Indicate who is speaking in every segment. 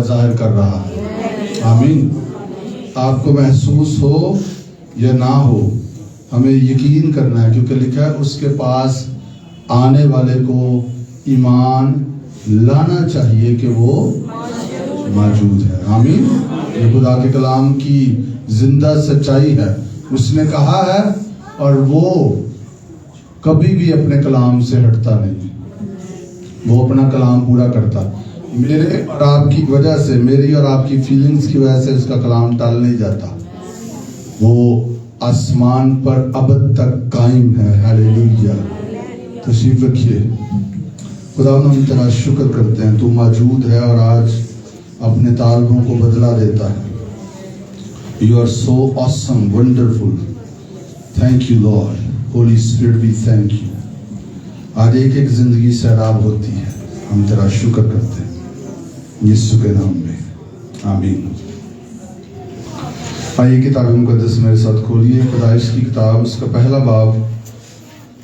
Speaker 1: ظاہر کر رہا ہے. آمین. آپ کو محسوس ہو یا نہ ہو, ہمیں یقین کرنا ہے, کیونکہ لکھا ہے اس کے پاس آنے والے کو ایمان لانا چاہیے کہ وہ موجود ہے. آمین. یہ خدا کے کلام کی زندہ سچائی ہے. اس نے کہا ہے اور وہ کبھی بھی اپنے کلام سے ہٹتا نہیں, وہ اپنا کلام پورا کرتا. میرے اور آپ کی وجہ سے, میری اور آپ کی فیلنگز کی وجہ سے اس کا کلام ٹال نہیں جاتا. وہ آسمان پر ابد تک قائم ہے. ہیلیلویا. تشریف رکھیے. خدا ہم تیرا شکر کرتے ہیں, تو موجود ہے اور آج اپنے طالبوں کو بدلا دیتا ہے. You are so awesome, wonderful. Thank you Lord. Holy Spirit, we thank you. آج ایک ایک زندگی سیراب ہوتی ہے. ہم تیرا شکر کرتے ہیں یسوع کے نام میں. آمین. آئیے کتاب مقدس میرے ساتھ کھولیے. پیدائش کی کتاب اس کا پہلا باب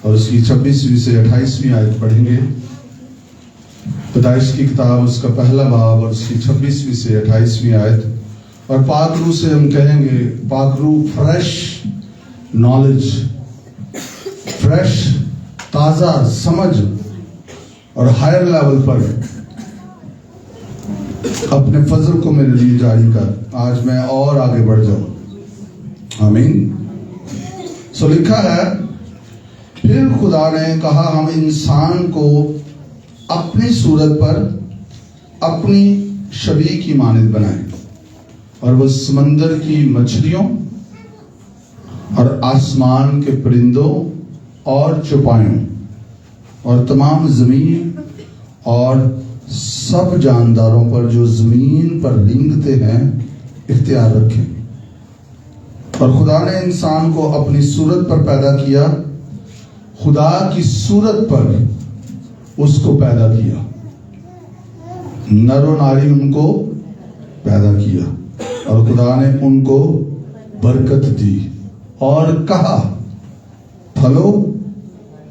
Speaker 1: اور اس کی 26ویں سے 28ویں آیت پڑھیں گے. پیدائش کی کتاب اس کا پہلا باب اور اس کی 26ویں سے 28ویں آیت. اور پاک روح سے ہم کہیں گے, پاک روح فریش نالج, فریش تازہ سمجھ اور ہائر لیول پر اپنے فضل کو میرے لیے جاری کر. آج میں اور آگے بڑھ جاؤں. آمین. سو لکھا ہے, پھر خدا نے کہا ہم انسان کو اپنی صورت پر اپنی شبیہ کی مانند بنائیں, اور وہ سمندر کی مچھلیوں اور آسمان کے پرندوں اور چوپایوں اور تمام زمین اور سب جانداروں پر جو زمین پر رینگتے ہیں اختیار رکھیں. اور خدا نے انسان کو اپنی صورت پر پیدا کیا، خدا کی صورت پر اس کو پیدا کیا، نر و ناری ان کو پیدا کیا، اور خدا نے ان کو برکت دی اور کہا پھلو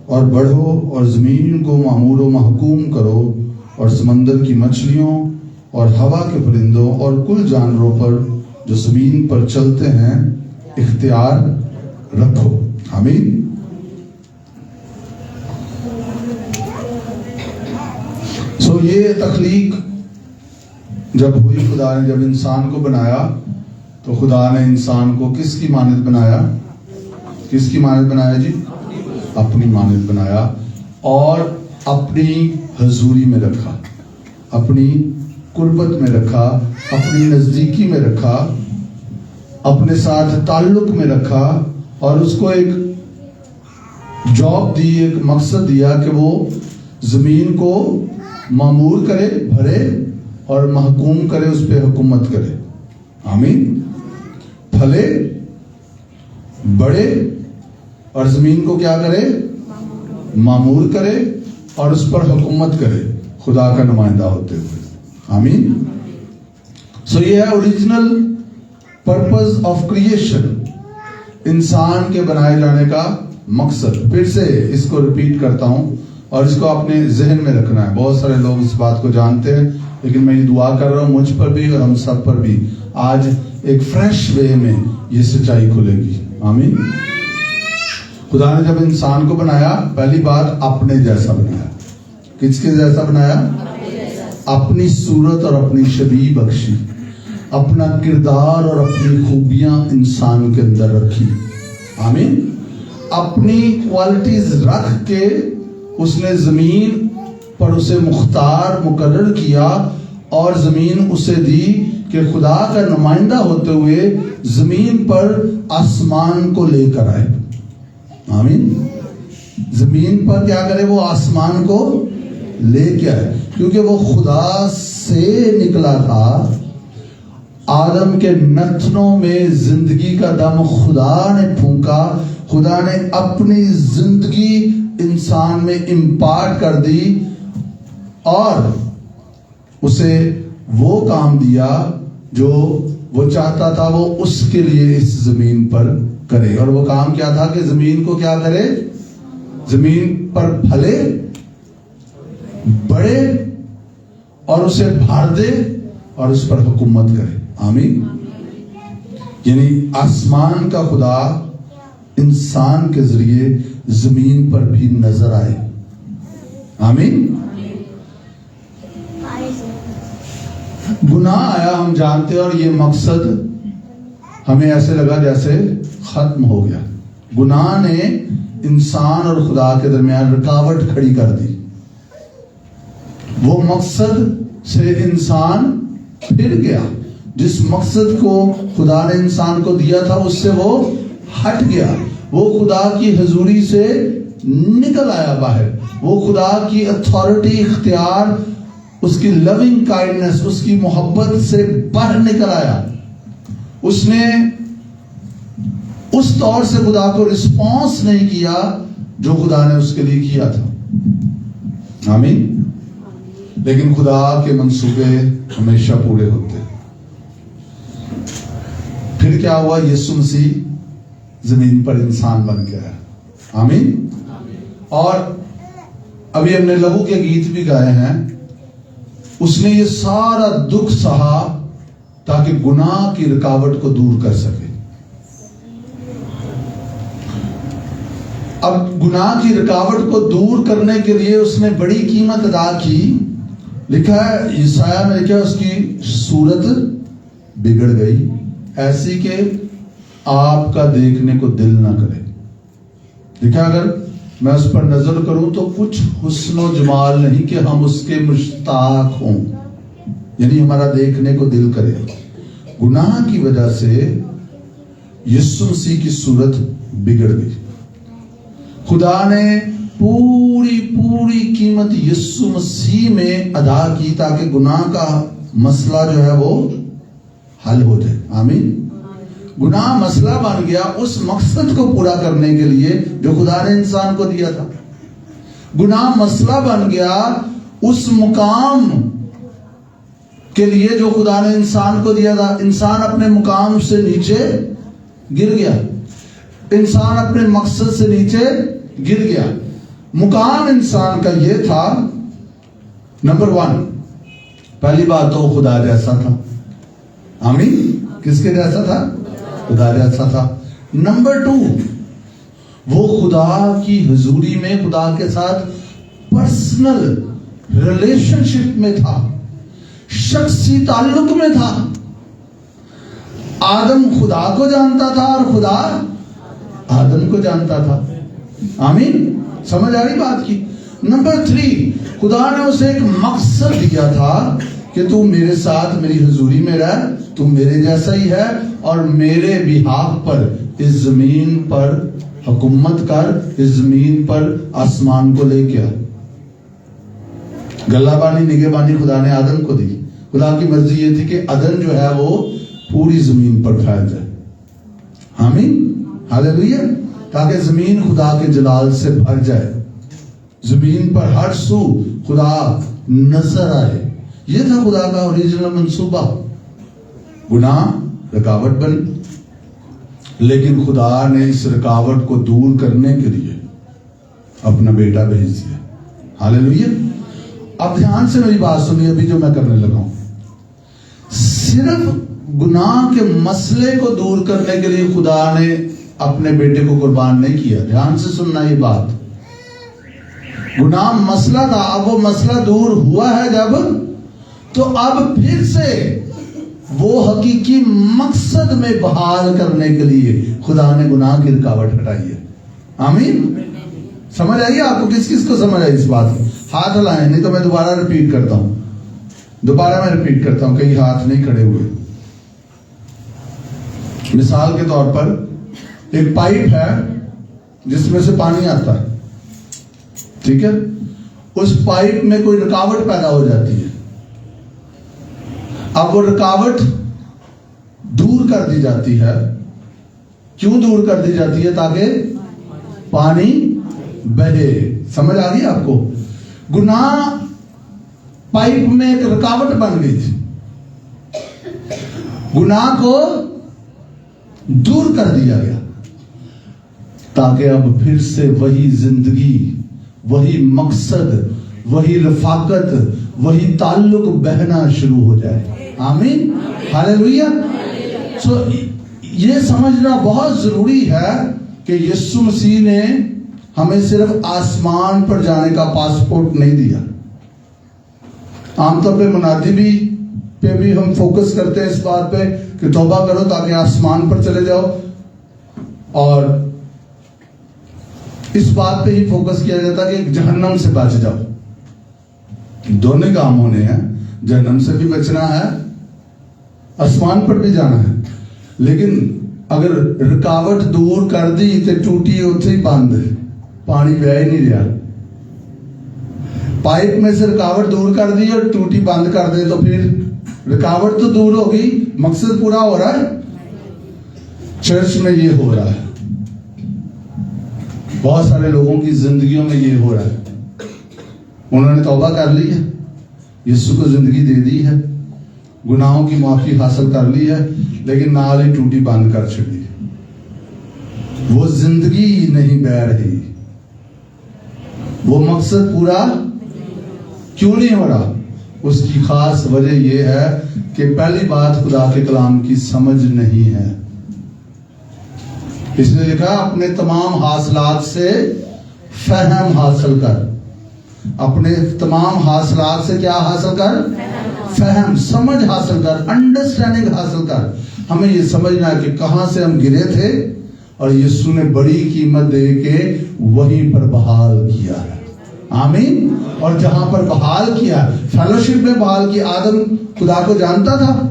Speaker 1: اور بڑھو اور زمین کو معمور و محکوم کرو اور سمندر کی مچھلیوں اور ہوا کے پرندوں اور کل جانوروں پر جو زمین پر چلتے ہیں اختیار رکھو۔ آمین۔ یہ تخلیق جب ہوئی، خدا نے جب انسان کو بنایا تو خدا نے انسان کو کس کی مانند بنایا؟ کس کی مانند بنایا جی؟ اپنی مانند بنایا، اور اپنی حضوری میں رکھا، اپنی قربت میں رکھا، اپنی نزدیکی میں رکھا، اپنے ساتھ تعلق میں رکھا، اور اس کو ایک جاب دی، ایک مقصد دیا کہ وہ زمین کو معمور کرے، بھرے اور محکوم کرے، اس پہ حکومت کرے۔ آمین۔ پھلے، بڑے، اور زمین کو کیا کرے؟ معمور کرے اور اس پر حکومت کرے، خدا کا نمائندہ ہوتے ہوئے۔ آمین۔ یہ ہے اوریجنل پرپز آف کریشن، انسان کے بنائے جانے کا مقصد۔ پھر سے اس کو ریپیٹ کرتا ہوں اور اس کو اپنے ذہن میں رکھنا ہے۔ بہت سارے لوگ اس بات کو جانتے ہیں، لیکن میں یہ دعا کر رہا ہوں مجھ پر بھی اور ہم سب پر بھی آج ایک فریش وے میں یہ سچائی کھلے گی۔ آمین۔ خدا نے جب انسان کو بنایا، پہلی بات اپنے جیسا بنایا۔ کس کے جیسا بنایا؟ اپنی صورت اور اپنی شبیہ بخشی، اپنا کردار اور اپنی خوبیاں انسان کے اندر رکھی۔ آمین۔ اپنی کوالٹیز رکھ کے اس نے زمین پر اسے مختار مقرر کیا، اور زمین اسے دی کہ خدا کا نمائندہ ہوتے ہوئے زمین پر آسمان کو لے کر آئے۔ آمین۔ زمین پر کیا کرے؟ وہ آسمان کو لے کے آئے، کیونکہ وہ خدا سے نکلا تھا۔ آدم کے نتنوں میں زندگی کا دم خدا نے پھونکا، خدا نے اپنی زندگی انسان میں امپارٹ کر دی اور اسے وہ کام دیا جو وہ چاہتا تھا وہ اس کے لیے اس زمین پر کرے۔ اور وہ کام کیا تھا کہ زمین کو کیا کرے؟ زمین پر پھلے، بڑے، اور اسے بھر دے اور اس پر حکومت کرے۔ آمین۔ یعنی آسمان کا خدا انسان کے ذریعے زمین پر بھی نظر آئے۔ آمین۔ گناہ آیا، ہم جانتے ہیں، اور یہ مقصد ہمیں ایسے لگا جیسے ختم ہو گیا۔ گناہ نے انسان اور خدا کے درمیان رکاوٹ کھڑی کر دی۔ وہ مقصد سے انسان پھر گیا، جس مقصد کو خدا نے انسان کو دیا تھا اس سے وہ ہٹ گیا۔ وہ خدا کی حضوری سے نکل آیا باہر، وہ خدا کی اتھارٹی، اختیار، اس کی لونگ کائنڈنس، اس کی محبت سے باہر نکل آیا۔ اس نے اس طور سے خدا کو رسپانس نہیں کیا جو خدا نے اس کے لیے کیا تھا۔ آمین۔ لیکن خدا کے منصوبے ہمیشہ پورے ہوتے۔ پھر کیا ہوا؟ یسوع مسیح زمین پر انسان بن گیا۔ آمین۔ اور ابھی ہم نے لہو کے گیت بھی گائے ہیں۔ اس نے یہ سارا دکھ سہا تاکہ گناہ کی رکاوٹ کو دور کر سکے۔ اب گناہ کی رکاوٹ کو دور کرنے کے لیے اس نے بڑی قیمت ادا کی۔ لکھا ہے یسایہ میں، لکھا ہے اس کی صورت بگڑ گئی، ایسی کہ آپ کا دیکھنے کو دل نہ کرے۔ لکھا اگر میں اس پر نظر کروں تو کچھ حسن و جمال نہیں کہ ہم اس کے مشتاق ہوں، یعنی ہمارا دیکھنے کو دل کرے۔ گناہ کی وجہ سے یسوع مسیح کی صورت بگڑ گئی۔ خدا نے پوری قیمت یسوع مسیح میں ادا کی تاکہ گناہ کا مسئلہ جو ہے وہ حل ہو جائے۔ آمین۔ گناہ مسئلہ بن گیا اس مقصد کو پورا کرنے کے لیے جو خدا نے انسان کو دیا تھا. گناہ مسئلہ بن گیا اس مقام کے لیے جو خدا نے انسان کو دیا تھا. انسان اپنے مقام سے نیچے گر گیا, انسان اپنے مقصد سے نیچے گر گیا. مقام انسان کا یہ تھا, نمبر 1, پہلی بات تو خدا جیسا تھا. آمین. کس کے جیسا تھا؟ خدا جیسا تھا. نمبر 2, وہ خدا کی حضوری میں خدا کے ساتھ پرسنل ریلیشن شپ میں تھا, شخصی تعلق میں تھا. آدم خدا کو جانتا تھا اور خدا آدم کو جانتا تھا. آمین. سمجھ آ رہی بات کی؟ نمبر 3, خدا نے اسے ایک مقصد دیا تھا کہ تو میرے ساتھ میری حضوری میں رہ, تو میرے جیسا ہی ہے اور میرے بہاف پر اس زمین پر حکومت کر, اس زمین پر آسمان کو لے کے آ. گلہ بانی نگہبانی خدا نے آدم کو دی. خدا کی مرضی یہ تھی کہ عدن جو ہے وہ پوری زمین پر پھیل جائے. آمین. ہاللیلویا. تاکہ زمین خدا کے جلال سے بھر جائے, زمین پر ہر سو خدا نظر آئے. یہ تھا خدا کا اوریجنل منصوبہ. گناہ رکاوٹ بن, لیکن خدا نے اس رکاوٹ کو دور کرنے کے لیے اپنا بیٹا بھیج دیا. ہاللیلویا. اب دھیان سے میری بات سنیے ابھی جو میں کرنے لگا ہوں. صرف گناہ کے مسئلے کو دور کرنے کے لیے خدا نے اپنے بیٹے کو قربان نہیں کیا. دھیان سے سننا یہ بات. گناہ مسئلہ تھا, اب وہ مسئلہ دور ہوا ہے جب, تو اب پھر سے وہ حقیقی مقصد میں بحال کرنے کے لیے خدا نے گناہ کی رکاوٹ ہٹائی ہے. آمین. سمجھ آئیے آپ کو؟ کس کس کو سمجھ آئی اس بات کو؟ ہاتھ ہلائیں, نہیں تو میں دوبارہ ریپیٹ کرتا ہوں. کئی ہاتھ نہیں کھڑے ہوئے. مثال کے طور پر ایک پائپ ہے جس میں سے پانی آتا ہے, ٹھیک ہے. اس پائپ میں کوئی رکاوٹ پیدا ہو جاتی ہے. اب وہ رکاوٹ دور کر دی جاتی ہے. کیوں دور کر دی جاتی ہے؟ تاکہ پانی بہے. سمجھ آ گئی آپ کو؟ گناہ پائپ میں ایک رکاوٹ بن گئی تھی. گناہ کو دور کر دیا گیا تاکہ اب پھر سے وہی زندگی, وہی مقصد, وہی رفاقت, وہی تعلق بہنا شروع ہو جائے. آمین. ہاللیلویا. سو یہ سمجھنا بہت ضروری ہے کہ یسوع مسیح نے ہمیں صرف آسمان پر جانے کا پاسپورٹ نہیں دیا. عام طور پہ منادی پہ بھی ہم فوکس کرتے ہیں اس بات پہ کہ توبہ کرو تاکہ آسمان پر چلے جاؤ, اور اس بات پہ ہی فوکس کیا جاتا ہے کہ جہنم سے بچ جاؤ. دونوں کام ہونے ہیں, جہنم سے بھی بچنا ہے, آسمان پر بھی جانا ہے. لیکن اگر رکاوٹ دور کر دی تو ٹوٹی اتھے ہی بند, پانی بہ ہی نہیں رہا. پائپ میں سے رکاوٹ دور کر دی اور ٹوٹی بند کر دے تو پھر رکاوٹ تو دور ہوگی, مقصد پورا ہو رہا ہے. چرچ میں یہ ہو رہا ہے, بہت سارے لوگوں کی زندگیوں میں یہ ہو رہا ہے. انہوں نے توبہ کر لی ہے, یسوع کو زندگی دے دی ہے, گناہوں کی معافی حاصل کر لی ہے, لیکن نال ہی ٹوٹی بند کر چھڑی. وہ زندگی نہیں بہ رہی, وہ مقصد پورا کیوں نہیں ہو رہا؟ اس کی خاص وجہ یہ ہے کہ پہلی بات خدا کے کلام کی سمجھ نہیں ہے. اس نے لکھا اپنے تمام حاصلات سے فہم حاصل کر. اپنے تمام حاصلات سے کیا حاصل کر؟ فہم, سمجھ حاصل کر, انڈرسٹینڈنگ حاصل کر. ہمیں یہ سمجھنا ہے کہ کہاں سے ہم گرے تھے اور یسوع نے بڑی قیمت دے کے وہیں پر بحال کیا ہے. آمین. اور جہاں پر بحال کیا, فیلوشپ میں بحال کیا. آدم خدا کو جانتا تھا؟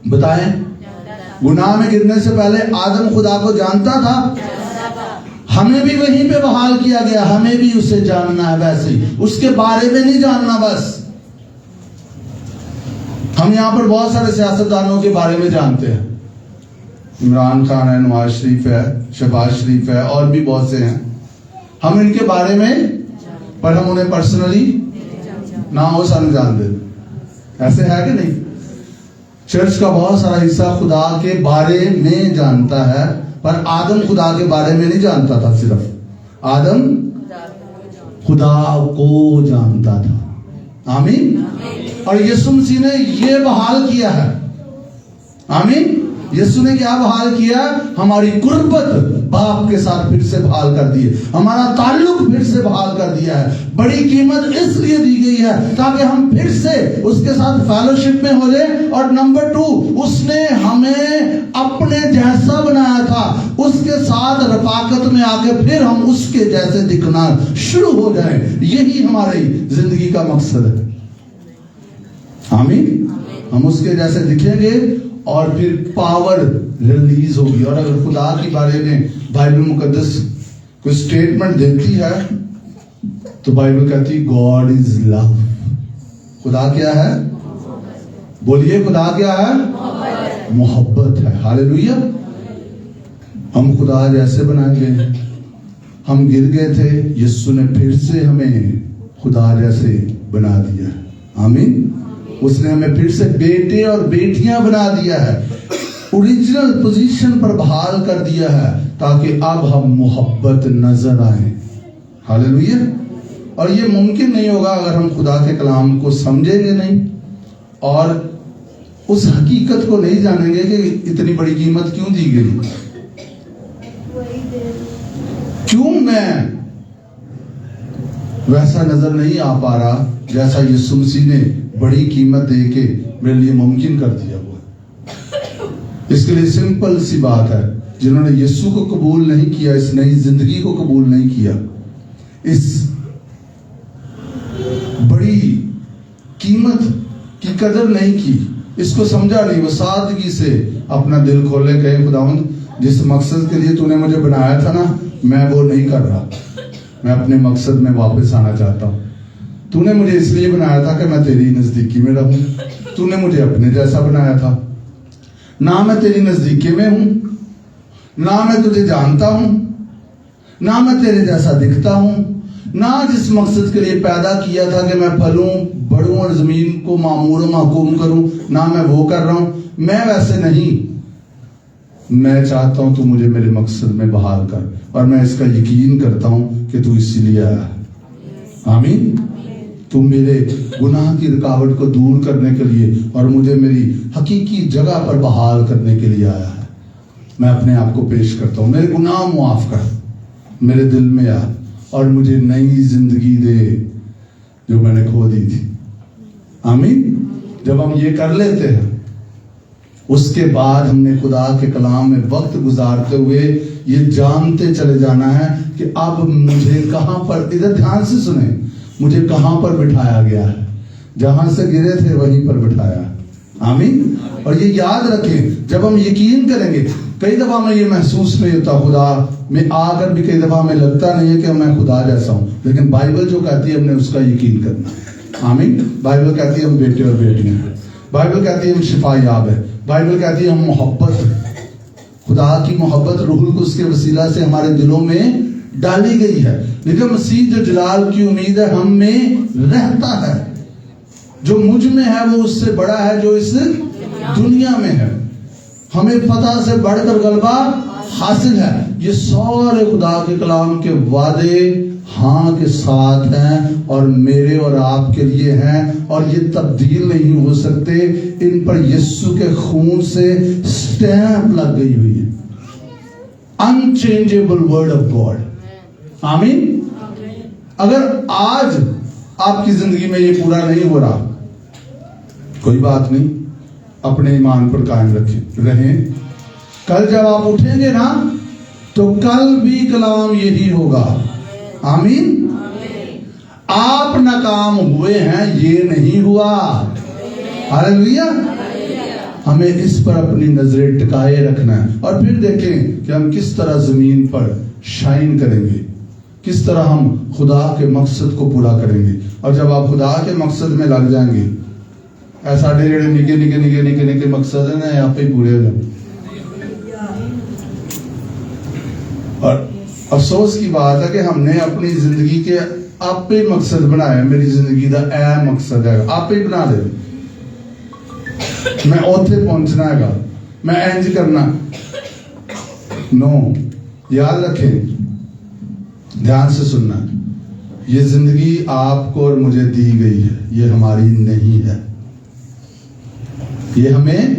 Speaker 1: بتائیں. گناہ میں گرنے سے پہلے آدم خدا کو جانتا تھا؟ ہمیں بھی وہیں پہ بحال کیا گیا, ہمیں بھی اسے جاننا ہے. ویسے ہی اس کے بارے میں نہیں جاننا بس. ہم یہاں پر بہت سارے سیاستدانوں کے بارے میں جانتے ہیں, عمران خان ہے, نواز شریف ہے, شہباز شریف ہے, اور بھی بہت سے ہیں. ہم ان کے بارے میں, پر ہم انہیں پرسنلی نہ ہو سن جانتے. ایسے ہے کہ نہیں؟ چرچ کا بہت سارا حصہ خدا کے بارے میں جانتا ہے, پر آدم خدا کے بارے میں نہیں جانتا تھا. صرف آدم خدا کو جانتا تھا. آمین. اور یسوع مسیح نے یہ بحال کیا ہے. آمین. یسوع نے کیا بحال کیا؟ ہماری قربت باپ کے ساتھ پھر سے بحال کر دی ہے, ہمارا تعلق پھر سے بحال کر دیا ہے. بڑی قیمت اس لیے دی گئی ہے تاکہ ہم پھر سے اس کے ساتھ فیلوشپ میں ہو جائیں. اور نمبر 2, اس نے ہمیں اپنے جیسا بنایا تھا, اس کے ساتھ رفاقت میں آ کے پھر ہم اس کے جیسے دکھنا شروع ہو جائیں. یہی ہماری زندگی کا مقصد ہے. آمین. ہم اس کے جیسے دکھیں گے اور پھر پاور ریلیز ہوگی. اور اگر خدا کے بارے میں بائبل مقدس کوئی سٹیٹمنٹ دیتی ہے تو بائبل کہتی گاڈ از لو. خدا کیا ہے؟ بولیے, خدا کیا ہے؟ محبت ہے. ہاللیلویا. ہم خدا جیسے بنائے گئے. ہم گر گئے تھے, یسوع نے پھر سے ہمیں خدا جیسے بنا دیا. آمین. اس نے ہمیں پھر سے بیٹے اور بیٹیاں بنا دیا ہے, اوریجنل پوزیشن پر بحال کر دیا ہے تاکہ اب ہم محبت نظر آئیں. ہاللیلویا. اور یہ ممکن نہیں ہوگا اگر ہم خدا کے کلام کو سمجھیں گے نہیں اور اس حقیقت کو نہیں جانیں گے کہ اتنی بڑی قیمت کیوں دی گئی. کیوں میں ویسا نظر نہیں آ پا رہا جیسا یسوع مسیح نے بڑی قیمت دے کے میرے لیے ممکن کر دیا ہوا. اس کے لیے سمپل سی بات ہے, جنہوں نے یسوع کو قبول نہیں کیا, اس نئی زندگی کو قبول نہیں کیا, اس بڑی قیمت کی قدر نہیں کی, اس کو سمجھا نہیں, وہ سادگی سے اپنا دل کھولے کہے خداوند جس مقصد کے لیے تو نے مجھے بنایا تھا نا, میں وہ نہیں کر رہا, میں اپنے مقصد میں واپس آنا چاہتا ہوں. تو نے مجھے اس لیے بنایا تھا کہ میں تیری نزدیکی میں رہوں, تو نے مجھے اپنے جیسا بنایا تھا. نہ میں تیری نزدیکی میں ہوں, نہ میں تجھے جانتا ہوں, نہ میں تیرے جیسا دکھتا ہوں, نہ جس مقصد کے لیے پیدا کیا تھا کہ میں پھلوں بڑھوں اور زمین کو معمور و محکوم کروں, نہ میں وہ کر رہا ہوں. میں ویسے نہیں, میں چاہتا ہوں تو مجھے میرے مقصد میں بحال کر, اور میں اس کا یقین کرتا ہوں کہ تو اسی لیے آیا ہے. آمین. تو میرے گناہ کی رکاوٹ کو دور کرنے کے لیے اور مجھے میری حقیقی جگہ پر بحال کرنے کے لیے آیا ہے. میں اپنے آپ کو پیش کرتا ہوں, میرے گناہ معاف کر, میرے دل میں آ اور مجھے نئی زندگی دے جو میں نے کھو دی تھی. آمین. جب ہم یہ کر لیتے ہیں, اس کے بعد ہم نے خدا کے کلام میں وقت گزارتے ہوئے یہ جانتے چلے جانا ہے کہ اب مجھے کہاں پر, ادھر دھیان سے سنیں, مجھے کہاں پر بٹھایا گیا ہے. جہاں سے گرے تھے وہیں پر بٹھایا. آمین. اور یہ یاد رکھیں, جب ہم یقین کریں گے, کئی دفعہ ہمیں یہ محسوس نہیں ہوتا, خدا میں آ کر بھی کئی دفعہ ہمیں لگتا نہیں ہے کہ میں خدا جیسا ہوں, لیکن بائبل جو کہتی ہے ہم نے اس کا یقین کرنا ہے. آمین. بائبل کہتی ہے ہم بیٹے اور بیٹیاں ہیں, بائبل کہتی ہے ہم شفا یاب ہے, بائبل کہتی ہے ہم محبت, خدا کی محبت روح القدس کے وسیلہ سے ہمارے دلوں میں ڈالی گئی ہے. لیکن مسیح جو جلال کی امید ہے ہم میں رہتا ہے, جو مجھ میں ہے وہ اس سے بڑا ہے جو اس دنیا میں ہے. ہمیں فتح سے بڑھ کر غلبہ حاصل ہے. یہ سارے خدا کے کلام کے وعدے ہاں کے ساتھ ہیں اور میرے اور آپ کے لیے ہیں, اور یہ تبدیل نہیں ہو سکتے. ان پر یسوع کے خون سے سٹیمپ لگ گئی ہوئی ہے. unchangeable word of God. آمین. اگر آج آپ کی زندگی میں یہ پورا نہیں ہو رہا, کوئی بات نہیں, اپنے ایمان پر قائم رہیں. کل جب آپ اٹھیں گے نا تو کل بھی کلام یہی ہوگا. آمین. آپ ناکام ہوئے ہیں, یہ نہیں ہوا. ہاللیلویا. ہمیں اس پر اپنی نظریں ٹکائے رکھنا ہے, اور پھر دیکھیں کہ ہم کس طرح زمین پر شائن کریں گے, کس طرح ہم خدا کے مقصد کو پورا کریں گے. اور جب آپ خدا کے مقصد میں لگ جائیں گے, ایسا ڈیڑھ نکے نکے نکے نکے نکے مقصد ہے نا, آپ ہی پورے ہو جائیں. اور افسوس کی بات ہے کہ ہم نے اپنی زندگی کے آپ پہ مقصد بنایا. میری زندگی کا اے مقصد ہے, آپ پہ بنا دے. میں اوتھے پہنچنا ہے گا, میں انج کرنا. نو, یاد رکھیں, دھیان سے سننا, یہ زندگی آپ کو اور مجھے دی گئی ہے, یہ ہماری نہیں ہے. یہ ہمیں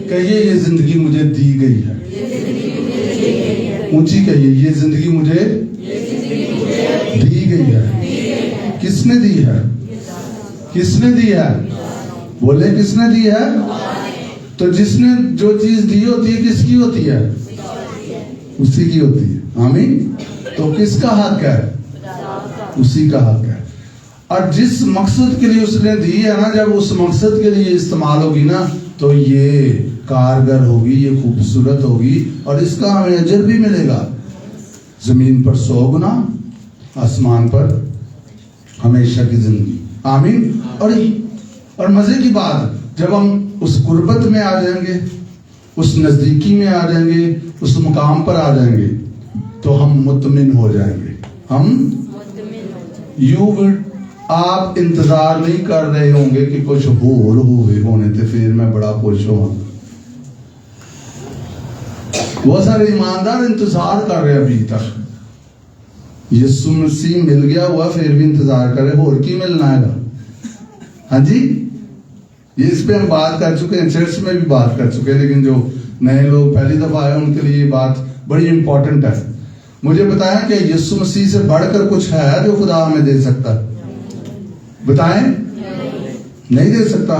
Speaker 1: کہیے, یہ زندگی مجھے دی گئی ہے. اونچی کہیے, یہ زندگی مجھے دی گئی ہے. کس نے دی ہے؟ کس نے دی ہے؟ بولے کس نے دی ہے؟ تو جس نے جو چیز دی ہوتی ہے کس کی ہوتی ہے؟ اسی کی ہوتی ہے. آمین. تو کس کا حق ہے؟ اسی کا حق ہے. اور جس مقصد کے لیے اس نے دی ہے نا, جب اس مقصد کے لیے استعمال ہوگی نا, تو یہ کارگر ہوگی, یہ خوبصورت ہوگی, اور اس کا ہمیں اجر بھی ملے گا. زمین پر 100 گنا, آسمان پر ہمیشہ کی زندگی. آمین. اور مزے کی بات, جب ہم اس قربت میں آ جائیں گے, اس نزدیکی میں آ جائیں گے, اس مقام پر آ جائیں گے, تو ہم مطمئن ہو جائیں گے. ہم آپ انتظار نہیں کر رہے ہوں گے کہ کچھ ہوئے ہونے تھے پھر میں بڑا خوش ہوں. وہ سارے ایماندار انتظار کر رہے ابھی تک. یسوع مسیح مل گیا ہوا پھر بھی انتظار کر رہے, اور کی ملنا ہے گا. ہاں جی, یہ اس پہ ہم بات کر چکے ہیں, چرچ میں بھی بات کر چکے ہیں, لیکن جو نئے لوگ پہلی دفعہ آئے ان کے لیے یہ بات بڑی امپورٹنٹ ہے. مجھے بتائیں کہ یسوع مسیح سے بڑھ کر کچھ ہے جو خدا ہمیں دے سکتا ہے؟ بتائیں. نہیں دے سکتا.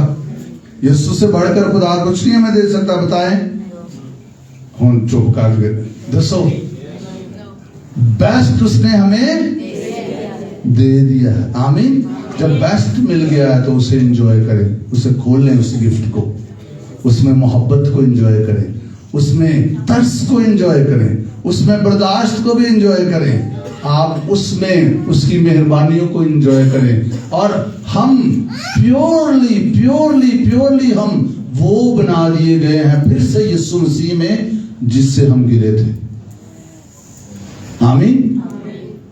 Speaker 1: یسوع سے بڑھ کر خدا کچھ نہیں ہمیں دے سکتا. بتائیں. ہوں چپ کر کے دسو. بیسٹ اس نے ہمیں دے دیا ہے. آمین. جب بیسٹ مل گیا ہے تو اسے انجوائے کریں, اسے کھول لیں, اس گفٹ کو, اس میں محبت کو انجوائے کریں, اس میں ترس کو انجوائے کریں, اس میں برداشت کو بھی انجوائے کریں. آپ اس میں اس کی مہربانیوں کو انجوائے کریں. اور ہم پیورلی ہم وہ بنا دیے گئے ہیں پھر سے یسوع مسیح میں جس سے ہم گرے تھے. آمین.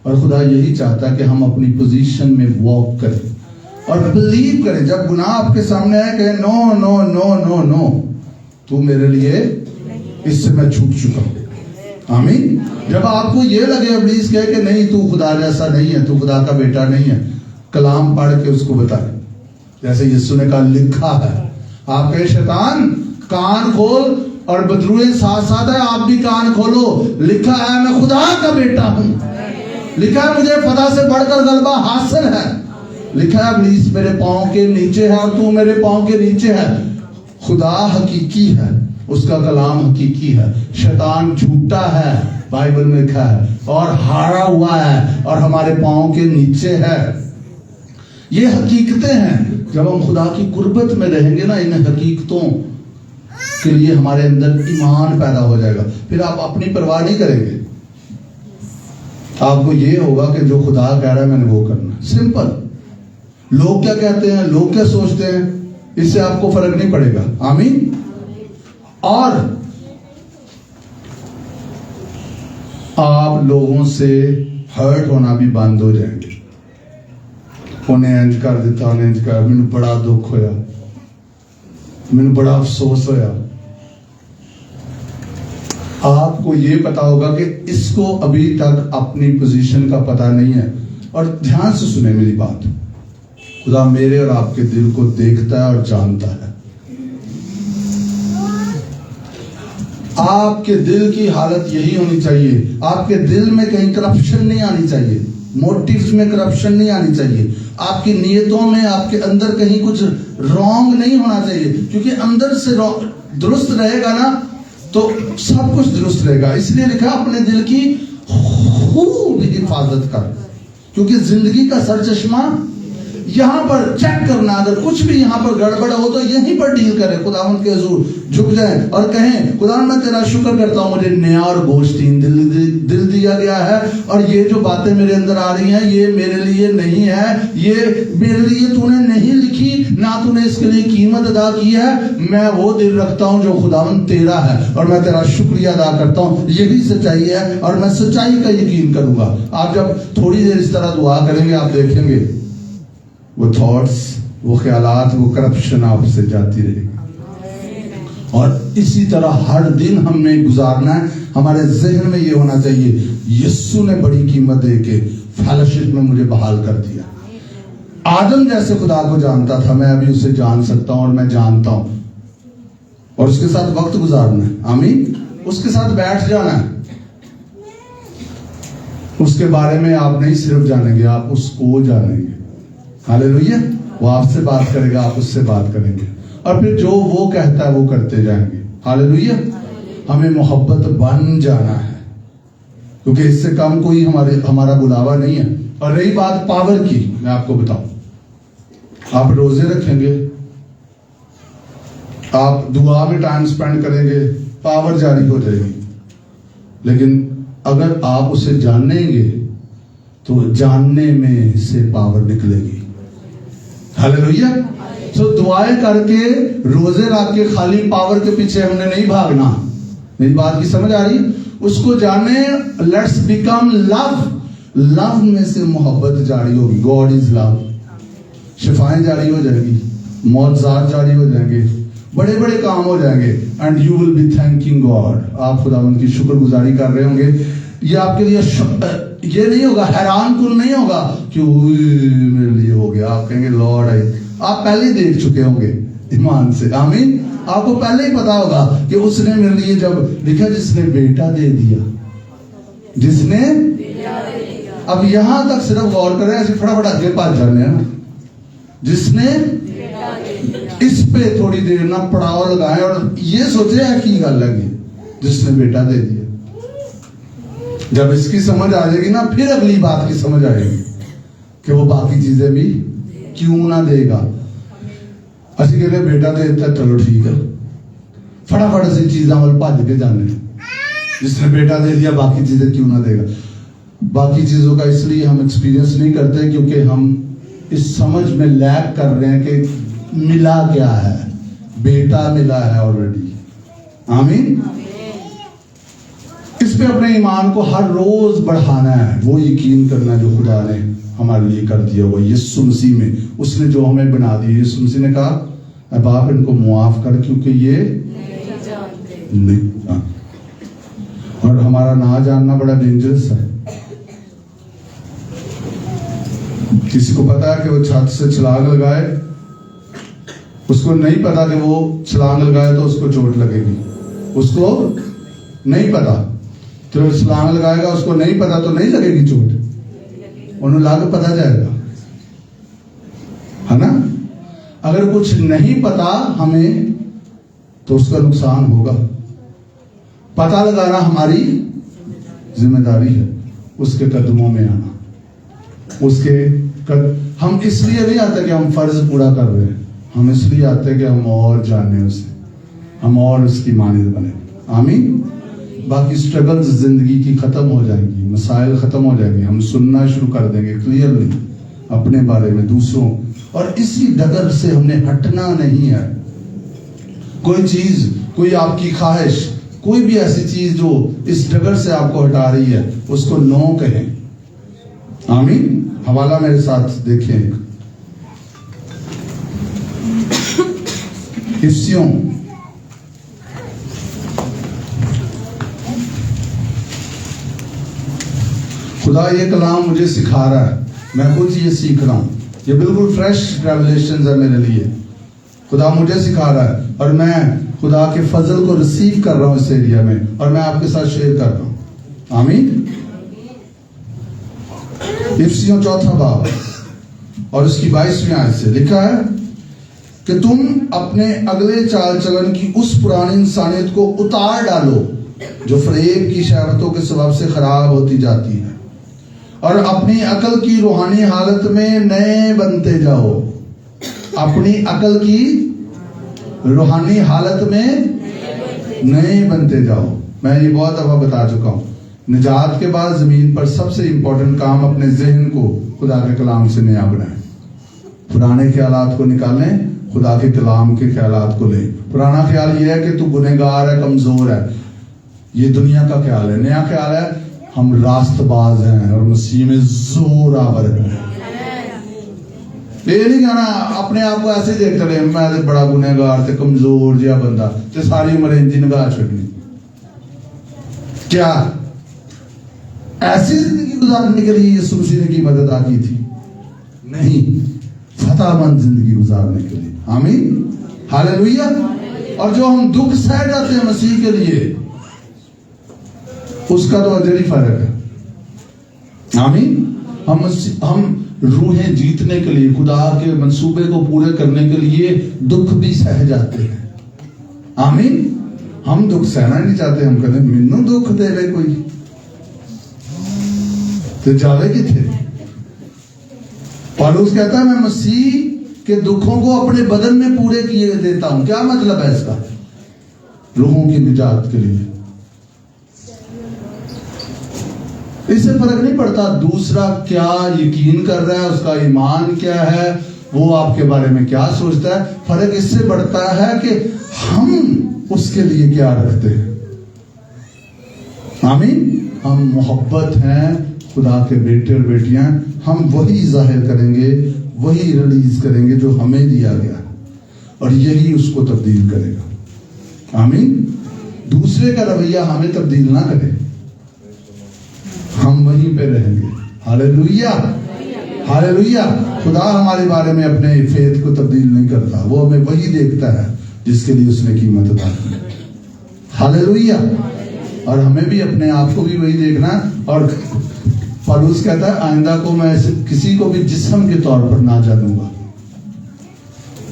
Speaker 1: اور خدا یہی چاہتا ہے کہ ہم اپنی پوزیشن میں واک کریں اور بلیو کریں. جب گناہ آپ کے سامنے آئے کہ نو نو نو نو نو, تو میرے لیے اس سے میں چھوٹ چکا ہوں. آمین. جب آپ کو یہ لگے ابلیس کہے کہ نہیں تو خدا جیسا نہیں ہے, تو خدا کا بیٹا نہیں ہے, کلام پڑھ کے اس کو بتائیں. جیسے یسوع نے کہا لکھا ہے. آپ کہے شیطان کان کھول, اور بدروئے ساتھ ساتھ ہے آپ بھی کان کھولو. لکھا ہے میں خدا کا بیٹا ہوں. لکھا ہے مجھے فتح سے بڑھ کر غلبہ حاصل ہے. لکھا ہے ابلیس میرے پاؤں کے نیچے ہے اور تو میرے پاؤں کے نیچے ہے. خدا حقیقی ہے, اس کا کلام حقیقی ہے, شیطان جھوٹا ہے, بائبل میں لکھا ہے, اور ہارا ہوا ہے اور ہمارے پاؤں کے نیچے ہے. یہ حقیقتیں ہیں. جب ہم خدا کی قربت میں رہیں گے نا, ان حقیقتوں کے لیے ہمارے اندر ایمان پیدا ہو جائے گا. پھر آپ اپنی پرواہ نہیں کریں گے. آپ کو یہ ہوگا کہ جو خدا کہہ رہا ہے میں نے وہ کرنا. سمپل. لوگ کیا کہتے ہیں, لوگ کیا سوچتے ہیں, اس سے آپ کو فرق نہیں پڑے گا. آمین. اور آپ لوگوں سے ہرٹ ہونا بھی بند ہو جائیں گے. انہیں انج کر دیتا, انہیں انج کر, مجھے بڑا دکھ ہویا, مجھے بڑا افسوس ہویا. آپ کو یہ پتا ہوگا کہ اس کو ابھی تک اپنی پوزیشن کا پتا نہیں ہے. اور دھیان سے سنیں میری بات, خدا میرے اور آپ کے دل کو دیکھتا ہے اور جانتا ہے. آپ کے دل کی حالت یہی ہونی چاہیے. آپ کے دل میں کہیں کرپشن نہیں آنی چاہیے, موٹیوز میں کرپشن نہیں آنی چاہیے, آپ کی نیتوں میں آپ کے اندر کہیں کچھ رانگ نہیں ہونا چاہیے. کیونکہ اندر سے درست رہے گا نا تو سب کچھ درست رہے گا. اس لیے لکھا اپنے دل کی خوب حفاظت کر, کیونکہ زندگی کا سرچشمہ یہاں پر چیک کرنا, اگر کچھ بھی یہاں پر گڑبڑ ہو تو یہیں پر ڈیل کریں, خداوند کے حضور جھک جائیں اور کہیں خداوند میں تیرا شکر کرتا ہوں مجھے نیا اور گوشتین دل دیا گیا ہے, اور یہ جو باتیں میرے اندر آ رہی ہیں یہ میرے لیے نہیں ہے, یہ میرے لیے تو نے نہیں لکھی, نہ تو نے اس کے لیے قیمت ادا کی ہے. میں وہ دل رکھتا ہوں جو خداوند تیرا ہے, اور میں تیرا شکریہ ادا کرتا ہوں. یہی سچائی ہے, اور میں سچائی کا یقین کروں گا. آپ جب تھوڑی دیر اس طرح دعا کریں گے, آپ دیکھیں گے وہ تھاٹس, وہ خیالات, وہ کرپشن آپ سے جاتی رہے گی. اور اسی طرح ہر دن ہم نے گزارنا ہے. ہمارے ذہن میں یہ ہونا چاہیے یسوع نے بڑی قیمت دے کے فیلوشپ میں مجھے بحال کر دیا. آدم جیسے خدا کو جانتا تھا, میں ابھی اسے جان سکتا ہوں, اور میں جانتا ہوں, اور اس کے ساتھ وقت گزارنا ہے. آمین. اس کے ساتھ بیٹھ جانا ہے. اس کے بارے میں آپ نہیں صرف جانیں گے, آپ اس کو جانیں گے. ہاللیلویا. وہ آپ سے بات کرے گا, آپ اس سے بات کریں گے, اور پھر جو وہ کہتا ہے وہ کرتے جائیں گے. ہاللیلویا. ہمیں محبت بن جانا ہے, کیونکہ اس سے کم کوئی ہمارا بلاوا نہیں ہے. اور رہی بات پاور کی, میں آپ کو بتاؤں, آپ روزے رکھیں گے, آپ دعا میں ٹائم سپینڈ کریں گے, پاور جاری ہو جائے گی. لیکن اگر آپ اسے جانیں گے تو جاننے میں سے پاور نکلے گی. ہاللیلویا. سو دعائیں کر کے, روزے رکھ کے خالی پاور کے پیچھے ہم نے نہیں بھاگنا. میری بات کی سمجھ آ رہی؟ اس کو جانے. لیٹس بیکم لو. لو میں سے محبت جاری ہوگی. گاڈ از لو. شفائیں جاری ہو جائیں گی, معجزات جاری ہو جائیں گے, بڑے بڑے کام ہو جائیں گے. And you will be thinking God. آپ خداوند کی شکر گزاری کر رہے ہوں گے. یہ آپ کے لیے یہ نہیں ہوگا, حیران کن نہیں ہوگا کہ میرے لیے ہو گیا. آپ کہیں گے لارڈ, آپ پہلے ہی دیکھ چکے ہوں گے ایمان سے. آمین. آپ کو پہلے ہی پتا ہوگا کہ اس نے میرے لیے, جب لکھا جس نے بیٹا دے دیا, جس نے, اب یہاں تک صرف غور کریں, ایسے فٹافٹ آگے پاس جانے ہیں. جس نے, اس پہ تھوڑی دیر نہ پڑاؤ لگائیں اور یہ سوچے کی گل لگی, جس نے بیٹا دے دیا. جب اس کی سمجھ آ جائے گی نا, پھر اگلی بات کی سمجھ آئے گی کہ وہ باقی چیزیں بھی کیوں نہ دے گا. اسی کہ بیٹا دیتا ہے, چلو ٹھیک ہے, فٹافٹ ایسی چیزاں وال بھج کے جانے. جس نے بیٹا دے دیا, باقی چیزیں کیوں نہ دے گا. باقی چیزوں کا اس لیے ہم ایکسپیرینس نہیں کرتے کیونکہ ہم اس سمجھ میں لیک کر رہے ہیں کہ ملا کیا ہے. بیٹا ملا ہے آلریڈی. آمین. اس پہ اپنے ایمان کو ہر روز بڑھانا ہے. وہ یقین کرنا جو خدا نے ہمارے لیے کر دیا ہوا یسوع مسیح میں. اس نے جو ہمیں بنا دیا. یسوع مسیح نے کہا اے باپ ان کو معاف کر کیونکہ یہ نہیں جانتے. اور ہمارا نہ جاننا بڑا ڈینجرس ہے. کسی کو پتا ہے کہ وہ چھت سے چھلانگ لگائے, اس کو نہیں پتا کہ وہ چھلانگ لگائے تو اس کو چوٹ لگے گی. اس کو نہیں پتا, تو چھلانگ لگائے گا, اس کو نہیں پتا تو نہیں لگے گی چوٹ, انہوں لگ پتا جائے گا, ہے نا. اگر کچھ نہیں پتا ہمیں تو اس کا نقصان ہوگا. پتا لگانا ہماری ذمہ داری ہے. اس کے قدموں میں آنا. اس کے ہم اس لیے نہیں آتے کہ ہم فرض پورا کر رہے ہیں, ہم اس لیے آتے ہیں کہ ہم اور جانیں اسے, ہم اور اس کی مانند بنیں. آمین. باقی سٹرگلز زندگی کی ختم ہو جائیں گی, مسائل ختم ہو جائیں گے. ہم سننا شروع کر دیں گے کلیئرلی اپنے بارے میں, دوسروں, اور اسی ڈگر سے ہم نے ہٹنا نہیں ہے. کوئی چیز, کوئی آپ کی خواہش, کوئی بھی ایسی چیز جو اس ڈگر سے آپ کو ہٹا رہی ہے, اس کو نو کہیں. آمین. حوالہ میرے ساتھ دیکھیں. افسیوں خدا یہ کلام مجھے سکھا رہا ہے, میں خود یہ سیکھ رہا ہوں. یہ بالکل فریش ریولیشنز ہے میرے لیے. خدا مجھے سکھا رہا ہے اور میں خدا کے فضل کو ریسیو کر رہا ہوں اس ایریا میں, اور میں آپ کے ساتھ شیئر کر رہا ہوں. آمین. افسیوں 4 باب اور اس کی 22ویں آیت سے لکھا ہے کہ تم اپنے اگلے چال چلن کی اس پرانی انسانیت کو اتار ڈالو جو فریب کی شہوتوں کے سبب سے خراب ہوتی جاتی ہے, اور اپنی عقل کی روحانی حالت میں نئے بنتے جاؤ. اپنی عقل کی روحانی حالت میں نئے بنتے جاؤ. میں یہ بہت دفعہ بتا چکا ہوں. نجات کے بعد زمین پر سب سے امپورٹنٹ کام اپنے ذہن کو خدا کے کلام سے نیا بنائیں. پرانے خیالات کو نکالیں, خدا کے کلام کے خیالات کو لیں. پرانا خیال یہ ہے کہ تو گنہگار ہے, کمزور ہے, یہ دنیا کا خیال ہے. نیا خیال ہے ہم راست باز ہیں اور مسیح میں زور آور ہیں. یہ نہیں کہنا اپنے آپ کو ایسے دیکھتے رہے میں تو بڑا گنہگار تے کمزور جہا بندہ تے ساری عمر انجی نگاہ چھڑنی. کیا ایسی زندگی گزارنے کے لیے یسوع مسیح نے کی مدد کی تھی؟ نہیں, فتح مند زندگی گزارنے کے لیے. آمین, ہاللویہ. اور جو ہم دکھ سہ جاتے ہیں مسیح کے لیے, اس کا تو اجر ہی فرق ہے. آمین. ہم روحیں جیتنے کے لیے, خدا کے منصوبے کو پورے کرنے کے لیے دکھ بھی سہ جاتے ہیں. آمین. ہم دکھ سہنا نہیں چاہتے. ہم کہتے ہیں مینوں دکھ دے رہے کوئی تو جاوے کتنے. پالوس کہتا ہے میں مسیح کے دکھوں کو اپنے بدن میں پورے کیے دیتا ہوں. کیا مطلب ہے اس کا؟ روحوں کی نجات کے لیے. اس سے فرق نہیں پڑتا دوسرا کیا یقین کر رہا ہے, اس کا ایمان کیا ہے, وہ آپ کے بارے میں کیا سوچتا ہے. فرق اس سے پڑتا ہے کہ ہم اس کے لیے کیا رکھتے ہیں. آمین. ہم محبت ہیں خدا کے بیٹے اور بیٹیاں. ہم وہی ظاہر کریں گے, وہی ریلیز کریں گے جو ہمیں دیا گیا, اور یہی اس کو تبدیل کرے گا. آمین. دوسرے کا رویہ ہمیں تبدیل نہ کرے, ہم وہیں پہ رہیں گے. Hallelujah, hallelujah. خدا ہمارے بارے میں اپنے فیت کو تبدیل نہیں کرتا, وہ ہمیں وہی دیکھتا ہے جس کے لیے اس نے قیمت ادا کی. ہاللویہ. اور ہمیں بھی اپنے آپ کو بھی وہی دیکھنا. اور پالوس کہتا ہے آئندہ کو میں کسی کو بھی جسم کے طور پر نہ جانوں گا.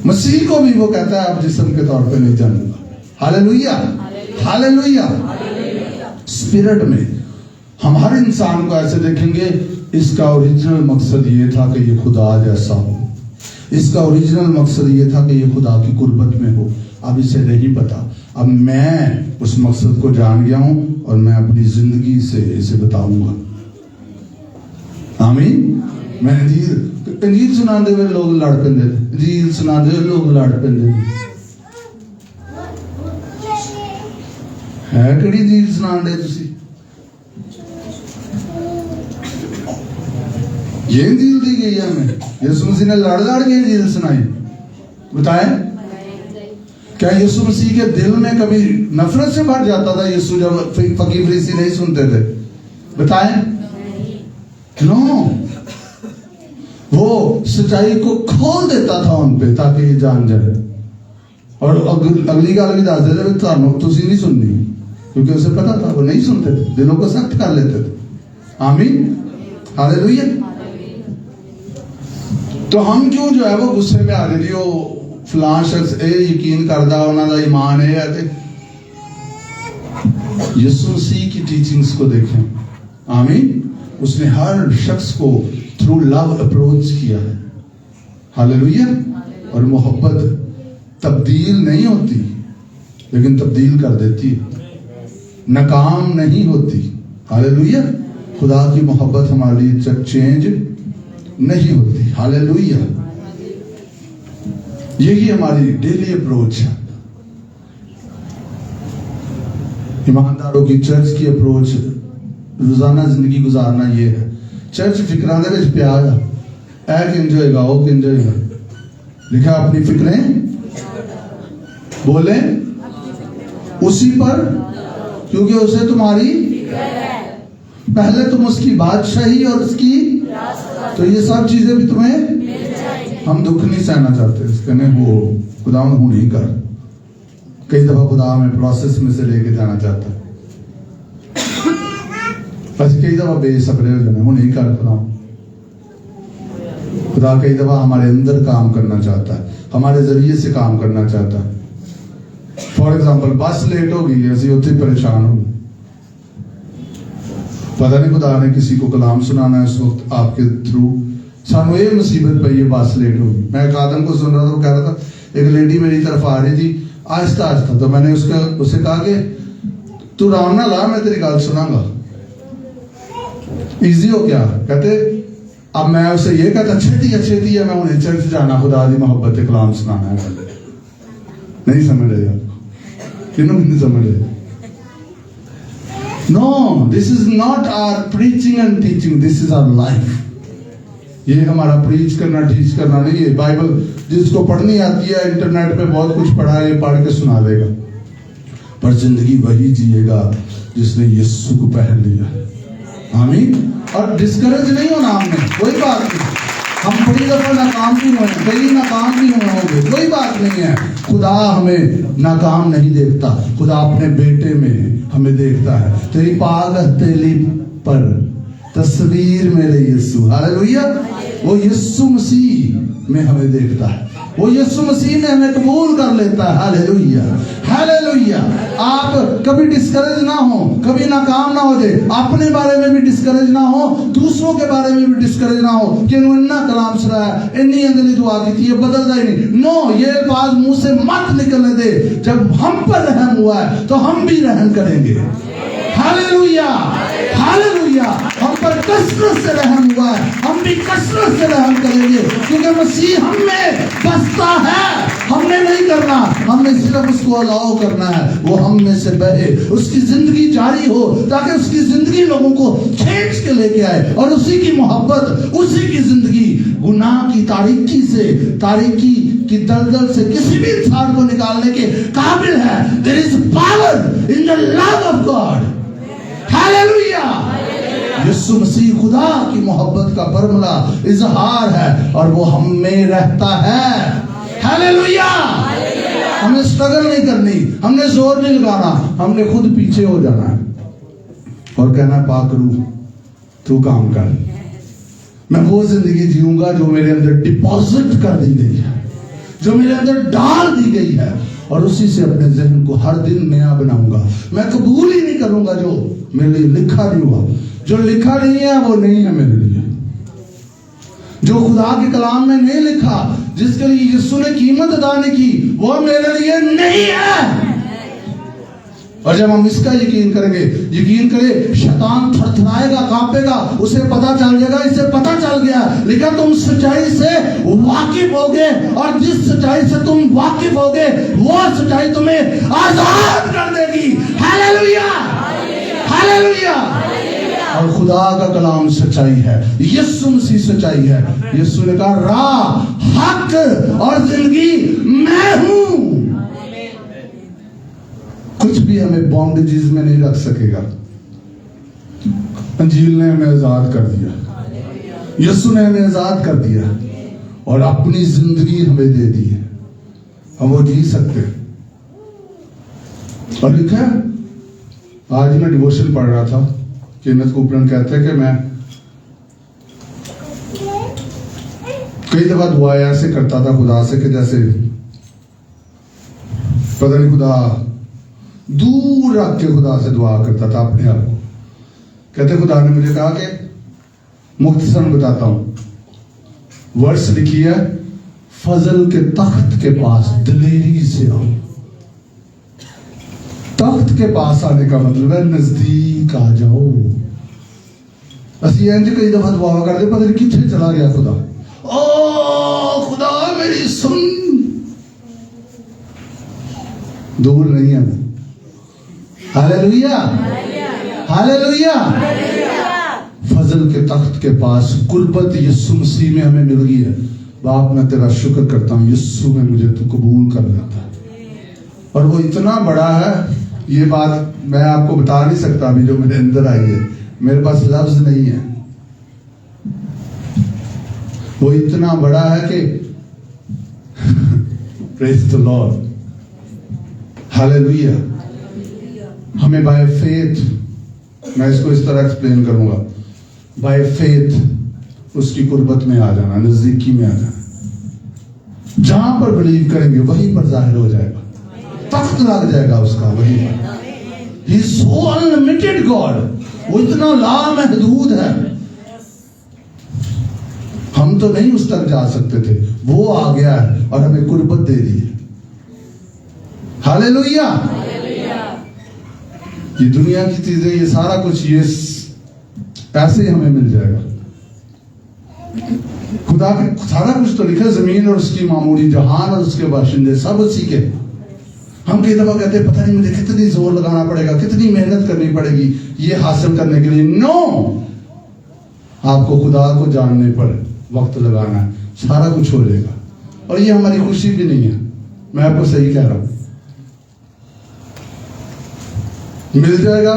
Speaker 1: مسیح کو بھی وہ کہتا ہے اب جسم کے طور پہ نہیں جانوں گا. Hallelujah, hallelujah. اسپرٹ میں ہم ہر انسان کو ایسے دیکھیں گے اس کا اوریجنل مقصد یہ تھا کہ یہ خدا جیسا ہو. اس کا اوریجنل مقصد یہ تھا کہ یہ خدا کی قربت میں ہو. اب اسے نہیں پتا. اب میں اس مقصد کو جان گیا ہوں اور میں اپنی زندگی سے اسے بتاؤں گا. آمین. میں انجیل سناندے ہوئے لوگ لڑ پندے, انجیل سناندے ہوئے لوگ لڑ پندے ہے. کہڑی انجیل سناندے تسی؟ یہ انجیل دی گئی ہے ہمیں. یسوع مسیح نے لڑ لڑ کے انجیل سنائی. بتائیں کیا یسوع مسیح کے دل میں کبھی نفرت سے بھر جاتا تھا یسوع جب فقیر فریسی نہیں سنتے تھے؟ بتائیں. نو, وہ سچائی کو کھول دیتا تھا ان پہ تاکہ یہ جان جائے. اور اگلی گل بھی دس دے دے تسی نہیں سننی, کیونکہ اسے پتا تھا وہ نہیں سنتے تھے, دلوں کو سخت کر لیتے تھے. آمین, ہاللویہ. تو ہم کیوں جو ہے وہ غصے میں آ رہی ہو فلاں شخص اے یقین کردہ انہوں دا ایمان ہے. یسوع مسیح کی ٹیچنگز کو دیکھیں. آمین. اس نے ہر شخص کو تھرو لو اپروچ کیا ہے. ہاللویہ. اور محبت تبدیل نہیں ہوتی لیکن تبدیل کر دیتی ہے, ناکام نہیں ہوتی. ہاللویہ. خدا کی محبت ہمارے لیے چینج نہیں ہوتی. ہاللویہ. یہی ہماری ڈیلی اپروچ ہے. ایمانداروں کی چرچ کی اپروچ روزانہ زندگی گزارنا یہ ہے. چرچ فکراں دے وچ پیا اے کنجوئے گا او کنجوئے گا لکھا اپنی فکریں بولیں اسی پر, کیونکہ اسے تمہاری پہلے تم اس کی بادشاہی اور اس کی تو یہ سب چیزیں بھی تمہیں. ہم دکھ نہیں سہنا چاہتے, اس کہنے وہ خدا ہوں نہیں کر. کئی دفعہ خدا ہمیں پروسیس میں سے لے کے جانا چاہتا ہے. بس کئی دفعہ بے صبرے ہو جانا, وہ نہیں کر. خدا کئی دفعہ ہمارے اندر کام کرنا چاہتا ہے, ہمارے ذریعے سے کام کرنا چاہتا ہے. فار ایگزامپل بس لیٹ ہو گئی, اسی اتنے پریشان ہو. پتہ نہیں خدا نے کسی کو کلام سنانا ہے اس وقت آپ کے تھرو. سانو یہ مصیبت پہ یہ بس لیٹ ہوگی. میں ایک آدم کو سن رہا تھا, وہ کہہ رہا تھا ایک لیڈی میری طرف آ رہی تھی آہستہ آہستہ, تو میں نے اسے کہا کہ تو رام نہ لا, میں تیری گل سنا گا. ایزی ہو کیا؟ کہتے اب میں اسے یہ کہتا اچھے تھی ہے میں انہیں چرچ جانا, خدا دی محبت کلام سنانا ہے. نہیں سمجھ رہے آپ کو؟ کیوں نہیں سمجھ رہے؟ No, this is not our preaching and teaching, this is our life. یہ ہمارا پریچ کرنا ٹیچ کرنا نہیں ہے. بائبل جس کو پڑھنی آتی ہے انٹرنیٹ پہ بہت کچھ پڑھا ہے, یہ پڑھ کے سنا دے گا, پر زندگی وہی جیے گا جس نے یسوع کو پہن لیا. آمین. اور ڈسکریج نہیں ہونا ہم نے, کوئی بات نہیں. ہم بڑی دفعہ ناکام بھی ہوئے, کئی ناکام بھی ہوئے ہوں گے, کوئی بات نہیں ہے. خدا ہمیں ناکام نہیں دیکھتا, خدا اپنے بیٹے میں ہمیں دیکھتا ہے. تیری پاک ہتھیلی پر تصویر میرے یسوع, ہاللویا. وہ یسوع مسیح میں ہمیں دیکھتا ہے, وہ یسوع مسیح میں ہمیں قبول کر لیتا ہے. Hallelujah hallelujah. آپ کبھی ڈسکریج نہ ہو, کبھی ناکام نہ ہو جائے. اپنے بارے میں بھی ڈسکریج نہ ہو, دوسروں کے بارے میں بھی ڈسکریج نہ ہو کہ انہوں نے کلام سنایا, اتنی اندلی دعا کی تھی, یہ بدلتا ہی نہیں. نو, یہ الفاظ منہ سے مت نکلنے دے. جب ہم پر رحم ہوا ہے تو ہم بھی رحم کریں گے. Hallelujah hallelujah. ہم پر کثرت سے رحم ہوا ہے, ہم بھی کثرت سے رحم کریں گے, کیونکہ مسیح ہم میں بستا ہے. ہم نے نہیں کرنا, ہم نے صرف اس کو الاؤ کرنا ہے, وہ ہم میں سے بہے, اس کی زندگی جاری ہو, تاکہ اس کی زندگی لوگوں کو کھینچ کے لے کے آئے, اور اسی کی محبت, اسی کی زندگی گناہ کی تاریکی سے, تاریکی کی دلدل سے کسی بھی انسان کو نکالنے کے قابل ہے. There is power in the love of God. Hallelujah. یسوع مسیح خدا کی محبت کا برملا اظہار ہے, اور وہ ہم میں رہتا ہے. ہاللویا. ہمیں اسٹرگل نہیں کرنی, ہم نے زور نہیں لگانا, ہم نے خود پیچھے ہو جانا ہے اور کہنا پاک روح تو کام کر. میں وہ زندگی جیوں گا جو میرے اندر ڈپازٹ کر دی گئی ہے, جو میرے اندر ڈال دی گئی ہے, اور اسی سے اپنے ذہن کو ہر دن نیا بناؤں گا. میں قبول ہی نہیں کروں گا جو میرے لیے لکھا نہیں ہوا. جو لکھا نہیں ہے وہ نہیں ہے میرے لیے. جو خدا کے کلام میں نہیں لکھا, جس کے لیے یسوع نے قیمت ادا نہیں کی, وہ میرے لیے نہیں ہے. اور جب ہم اس کا یقین کریں گے, یقین کرے, شیطان تھر تھرائے گا, کانپے گا, اسے پتا چل جائے گا, اسے پتا چل گیا, لیکن تم سچائی سے واقف ہوگے, اور جس سچائی سے تم واقف ہوگے وہ سچائی تمہیں آزاد کر دے گی. Hallelujah hallelujah. اور خدا کا کلام سچائی ہے, یسوع مسیح سچائی ہے. یسوع نے کہا راہ, حق اور زندگی میں ہوں. کچھ بھی ہمیں بانڈیجز میں نہیں رکھ سکے گا. انجیل نے ہمیں آزاد کر دیا, یسوع نے ہمیں آزاد کر دیا, اور اپنی زندگی ہمیں دے دی ہے, ہم وہ جی سکتے. اور لکھا ہے, آج میں ڈیووشن پڑھ رہا تھا, کینتھ کوپلن کہتے ہیں کہ میں کئی دفعہ دعائیں ایسے کرتا تھا خدا سے کہ جیسے پتہ نہیں, خدا دور رکھ کے خدا سے دعا کرتا تھا اپنے آپ کو. کہتے خدا نے مجھے کہا کہ مختصر بتاتا ہوں, ورس لکھی ہے, فضل کے تخت کے پاس دلیری سے آؤ. تخت کے پاس آنے کا مطلب ہے نزدیک آ جاؤ. اسی انج کئی دفعہ دعا کرتے, پتہ نہیں کتنے چلا گیا خدا. او خدا میری سن, دور نہیں ہے. Hallelujah hallelujah. فضل کے تخت کے پاس قربت یسوع مسیح میں ہمیں مل گئی ہے. باپ میں تیرا شکر کرتا ہوں, یسوع میں مجھے تو قبول کر لیتا ہے, اور وہ اتنا بڑا ہے. یہ بات میں آپ کو بتا نہیں سکتا ابھی جو میرے اندر آئی ہے, میرے پاس لفظ نہیں ہے. وہ اتنا بڑا ہے کہ پریز دی لارڈ. ہاللویا. ہمیں بائی فیتھ, میں اس کو اس طرح ایکسپلین کروں گا, بائی فیتھ اس کی قربت میں آ جانا, نزدیکی میں آ جانا. جہاں پر بلیو کریں گے وہیں پر ظاہر ہو جائے گا, تخت لگ جائے گا اس کا وہیں پر. He is so unlimited God. وہ اتنا لامحدود ہے، ہم تو نہیں اس تک جا سکتے تھے، وہ آ گیا ہے اور ہمیں قربت دے دی ہے۔ ہاللیلویا۔ یہ دنیا کی چیزیں، یہ سارا کچھ یہ ایسے ہی ہمیں مل جائے گا۔ خدا کے سارا کچھ تو لکھا، زمین اور اس کی معموری، جہان اور اس کے باشندے سب اسی کے۔ ہم کئی دفعہ کہتے ہیں پتہ نہیں مجھے کتنی زور لگانا پڑے گا، کتنی محنت کرنی پڑے گی یہ حاصل کرنے کے لیے۔ نو، آپ کو خدا کو جاننے پر وقت لگانا ہے، سارا کچھ ہو جائے گا۔ اور یہ ہماری خوشی بھی نہیں ہے، میں آپ کو صحیح کہہ رہا ہوں، مل جائے گا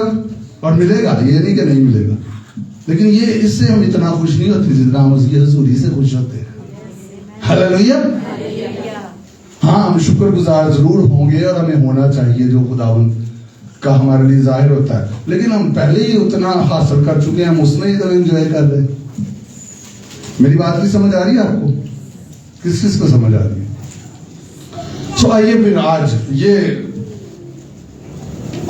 Speaker 1: اور ملے گا، یہ نہیں کہ نہیں ملے گا، لیکن یہ اس سے ہم اتنا خوش نہیں ہوتے جتنا ہم اس کی حضوری سے خوش ہوتے ہیں۔ ہاللیلویا۔ ہاں، ہم شکر گزار ضرور ہوں گے اور ہمیں ہونا چاہیے جو خداوند کا ہمارے لیے ظاہر ہوتا ہے، لیکن ہم پہلے ہی اتنا حاصل کر چکے ہیں، ہم اس میں ہی تو انجوائے کر رہے ہیں۔ میری بات کی سمجھ آ رہی ہے آپ کو؟ کس کس کو سمجھ آ رہی ہے؟ سو آئیے پھر آج یہ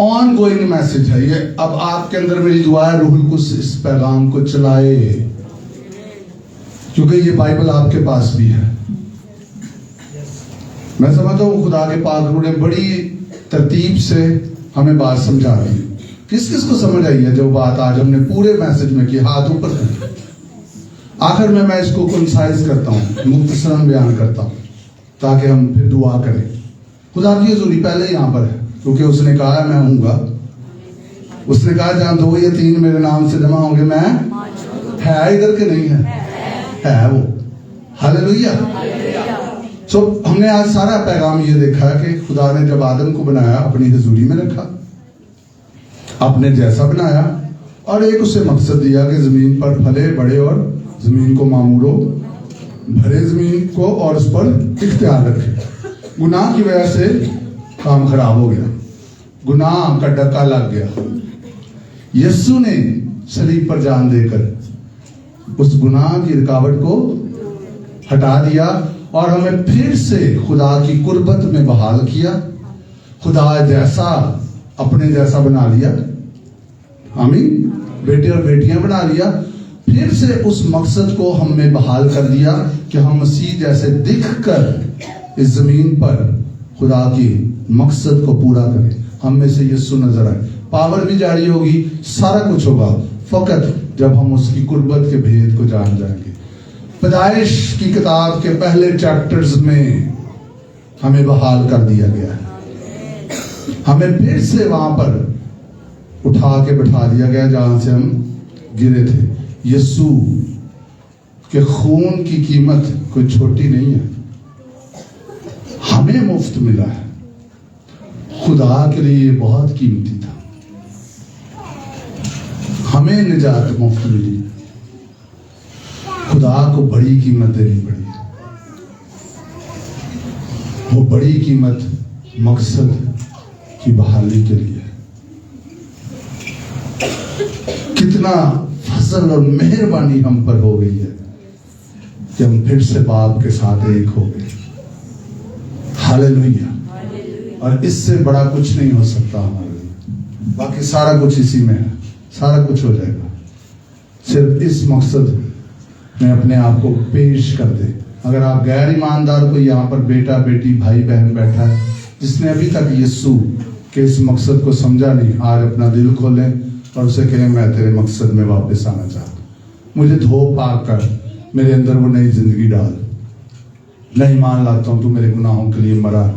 Speaker 1: آن گوئنگ میسج ہے، یہ اب آپ کے اندر میری دعا ہے روح القدس اس پیغام کو چلائے، کیونکہ یہ بائبل آپ کے پاس بھی ہے۔ میں سمجھتا ہوں خدا کے پاک روح نے بڑی ترتیب سے ہمیں بات سمجھا دی۔ کس کس کو سمجھ آئی ہے جو بات آج ہم نے پورے میسج میں کی؟ ہاتھ اوپر کر۔ آخر میں اس کو کنسائز کرتا ہوں، مختصراً بیان کرتا ہوں تاکہ ہم پھر دعا کریں۔ خدا کی حضوری پہلے یہاں پر ہے، کیونکہ اس نے کہا میں ہوں گا۔ اس نے کہا جہاں 2 یا 3 میرے نام سے جمع ہوں گے میں ہے، ادھر کے نہیں ہے وہ۔ ہاللیلویا۔ سو ہم نے آج سارا پیغام یہ دیکھا کہ خدا نے جب آدم کو بنایا اپنی حضوری میں رکھا، اپنے جیسا بنایا، اور ایک اسے مقصد دیا کہ زمین پر پھلے بڑھے اور زمین کو معمورو، بھرے زمین کو اور اس پر اختیار رکھے۔ گناہ کی وجہ سے کام خراب ہو گیا، گناہ کا ڈکا لگ گیا۔ یسوع نے صلیب پر جان دے کر اس گناہ کی رکاوٹ کو ہٹا دیا اور ہمیں پھر سے خدا کی قربت میں بحال کیا، خدا جیسا اپنے جیسا بنا لیا، آمین، بیٹے اور بیٹیاں بنا لیا، پھر سے اس مقصد کو ہم میں بحال کر دیا کہ ہم مسیح جیسے دکھ کر اس زمین پر خدا کی مقصد کو پورا کریں۔ ہم میں سے یسوع نظر آئے، پاور بھی جاری ہوگی، سارا کچھ ہوگا، فقط جب ہم اس کی قربت کے بھید کو جان جائیں گے۔ پیدائش کی کتاب کے پہلے چیپٹرز میں ہمیں بحال کر دیا گیا ہے، ہمیں پھر سے وہاں پر اٹھا کے بٹھا دیا گیا جہاں سے ہم گرے تھے۔ یسوع کے خون کی قیمت کوئی چھوٹی نہیں ہے، ہمیں مفت ملا ہے، خدا کے لیے یہ بہت قیمتی تھا، ہمیں نجات مفت ملی، خدا کو بڑی قیمت دینی پڑی، وہ بڑی قیمت مقصد کی بحالی کے لیے۔ کتنا فضل اور مہربانی ہم پر ہو گئی ہے کہ ہم پھر سے باپ کے ساتھ ایک ہو گئے۔ ہاللیلویا۔ اور اس سے بڑا کچھ نہیں ہو سکتا ہمارے لیے، باقی سارا کچھ اسی میں ہے، سارا کچھ ہو جائے گا، صرف اس مقصد میں اپنے آپ کو پیش کر دے۔ اگر آپ غیر ایماندار کو یہاں پر بیٹا بیٹی بھائی بہن بیٹھا ہے جس نے ابھی تک یسوع کے اس مقصد کو سمجھا نہیں، آج اپنا دل کھولیں اور اسے کہیں میں تیرے مقصد میں واپس آنا چاہتا ہوں، مجھے دھو پاک کر، میرے اندر وہ نئی زندگی ڈال، میں ایمان لاتا ہوں تو میرے گناہوں کے لیے مرا،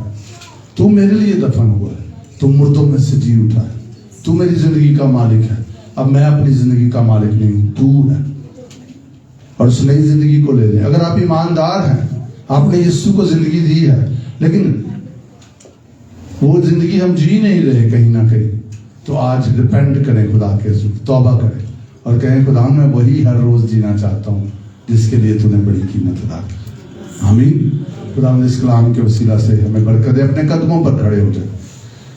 Speaker 1: تو میرے لیے دفن ہوا ہے، تو مردوں میں سے جی اٹھا ہے، تو میری زندگی کا مالک ہے، اب میں اپنی زندگی کا مالک نہیں ہوں، تو ہے، اور اس نئی زندگی کو لے لیں۔ اگر آپ ایماندار ہیں، آپ نے یسوع کو زندگی دی ہے، لیکن وہ زندگی ہم جی نہیں رہے کہیں نہ کہیں، تو آج ریپینٹ کریں، خدا کے حضور توبہ کریں اور کہیں خدا میں وہی ہر روز جینا چاہتا ہوں جس کے لیے تو نے بڑی قیمت ادا کی۔ آمین۔ خدا اس کلام کے وسیلہ سے ہمیں برکت دے، اپنے قدموں پر کھڑے ہو جائیں۔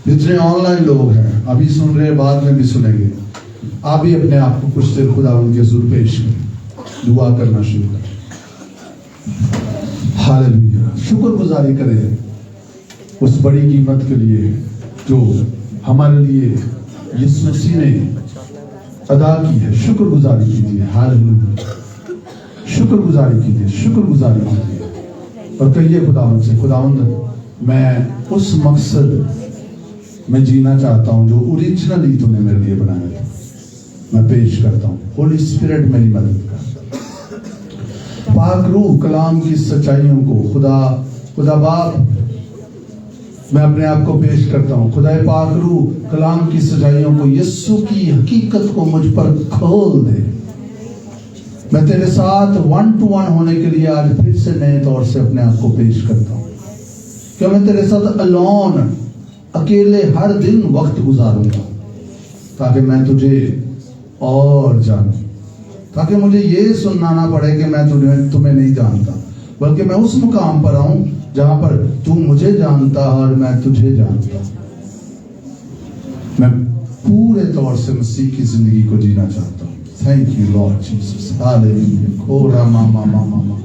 Speaker 1: جتنے آن لائن لوگ ہیں ابھی سن رہے، بعد میں بھی سنیں گے، آپ بھی اپنے آپ کو کچھ دیر خدا ان کے حضور پیش کریں، دعا کرنا شروع کریں۔ ہاللیلویا۔ شکر گزاری کریں اس بڑی قیمت کے لیے جو ہمارے لیے یسوع مسیح نے ادا کی ہے، شکر گزاری کیجیے، ہاللیلویا، شکر گزاری کیجیے، شکر گزاری کیجیے، اور کہیے خداوند سے، خداوند میں اس مقصد میں جینا چاہتا ہوں جو اوریجنلی تو نے میرے لیے بنایا تھا، میں پیش کرتا ہوں، ہولی اسپرٹ میری مدد کر، پاک روح کلام کی سچائیوں کو، خدا باپ میں اپنے آپ کو پیش کرتا ہوں، خدا پاک روح کلام کی سچائیوں کو، یسوع کی حقیقت کو مجھ پر کھول دے، میں تیرے ساتھ 1 to 1 ہونے کے لیے آج پھر سے نئے طور سے اپنے آپ کو پیش کرتا ہوں، کہ میں تیرے ساتھ الون، اکیلے ہر دن وقت گزاروں گا، تاکہ میں تجھے اور جانوں، تاکہ مجھے یہ سننا نہ پڑے کہ میں تمہیں نہیں جانتا، بلکہ میں اس مقام پر آؤں جہاں پر تو مجھے جانتا اور میں تجھے جانتا، میں پورے طور سے مسیح کی زندگی کو جینا چاہتا ہوں۔ Thank you Lord Jesus, hallelujah, کھورا ماما ماما ماما